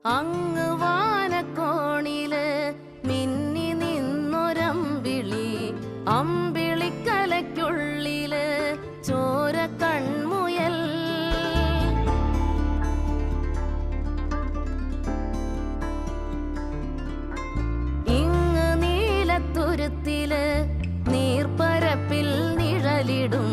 അങ്ങ് വാനക്കോണില് മിന്നി നിന്നൊരമ്പിളി, അമ്പിളിക്കലയ്ക്കുള്ളില് ചോര കൺമുയൽ. ഇങ്ങ് നീലത്തുരുത്തില് നീർപ്പരപ്പിൽ നിഴലിടും